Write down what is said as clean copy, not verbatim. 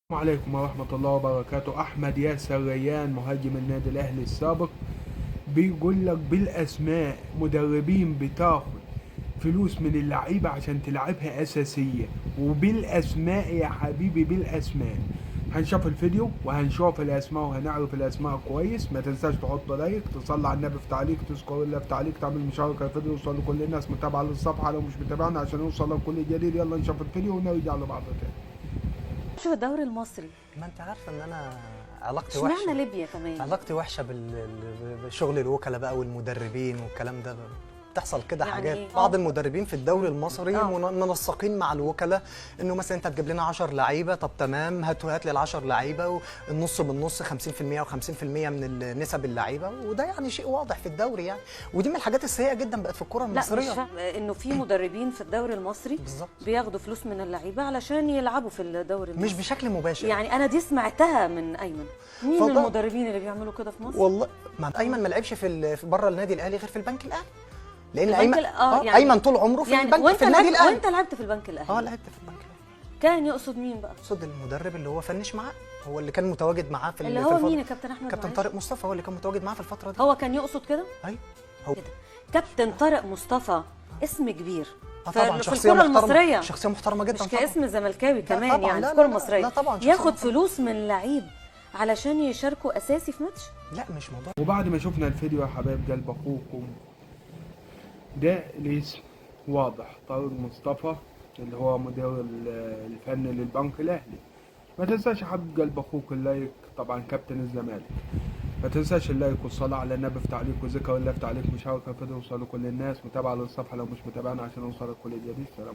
السلام عليكم ورحمة الله وبركاته. أحمد ياسر ريان مهاجم النادي الأهلي السابق بيقول لك بالأسماء مدربين بتاخد فلوس من اللعيبة عشان تلعبها أساسية، وبالأسماء يا حبيبي بالأسماء. هنشوف الفيديو وهنشوف الأسماء وهنعرف الأسماء كويس. ما تنساش تحط لايك، تصلي على النبي في تعليق، تذكر الله في تعليق، تعمل مشاركة الفيديو يوصل لكل الناس متابعة للصفحة لو مش متابعنا عشان يوصل لك كل جديد. يلا نشوف الفيديو ونرجع لبعض تاني. شوف الدوري المصري. ما انت عارفه ان انا علاقتي اشمعنى وحشه. ليبيا كمان؟ علاقتي وحشه بشغل الوكلاء بقى والمدربين والكلام ده. بتحصل كده يعني حاجات. إيه؟ بعض المدربين في الدوري المصري منسقين مع الوكلاء انه مثلا انت هتجيب لنا 10 لعيبه، طب تمام هات لي ال 10 لعيبه والنص بالنص 50% و50% من نسب اللعيبه، وده يعني شيء واضح في الدوري يعني، ودي من الحاجات السيئه جدا بقت في الكره المصريه. لا مش فاهم انه في مدربين في الدوري المصري بالظبط بياخدوا فلوس من اللعيبه علشان يلعبوا في الدوري المصري، مش بشكل مباشر يعني انا دي سمعتها من ايمن. مين المدربين اللي بيعملوا كده في مصر؟ والله ما ايمن ما لعبش في بره النادي الاهلي غير في البنك الاهلي، لان ايمن يعني ايمن طول عمره في يعني البنك في النادي الاهلي. وانت لعبت في البنك الاهلي؟ لعبت في البنك الاهلي. كان يقصد مين بقى؟ يقصد المدرب اللي هو فنش معاه، هو اللي كان متواجد معاه في اللي في هو مين يا كابتن احمد؟ كابتن طارق مصطفى هو اللي كان متواجد معاه في الفتره دي. هو كان يقصد كده؟ ايوه هو كده. كابتن طارق مصطفى اسم كبير طبعا، في الكره المصريه، شخصيه محترمه جدا، مش كاسم زملكاوي كمان طبعا. يعني لا في الكره لا المصريه. لا طبعا ياخد فلوس من لعيب علشان يشاركوا اساسي في ماتش؟ لا مش موضوع. وبعد ما شفنا الفيديو يا حبايب قلب اخوكم، ده الاسم واضح، طارق مصطفى اللي هو مدير الفني للبنك الاهلي. ما تنساش يا حبيب قلب اخوك اللايك، طبعا كابتن الزمالك. ما تنساش اللايك والصلاة على النبي في تعليق، وذكر الله في تعليق، مشاركة الفيديو يوصل لكل الناس، متابعة للصفحة لو مش متابعنا عشان يوصلك كل جديد. سلام.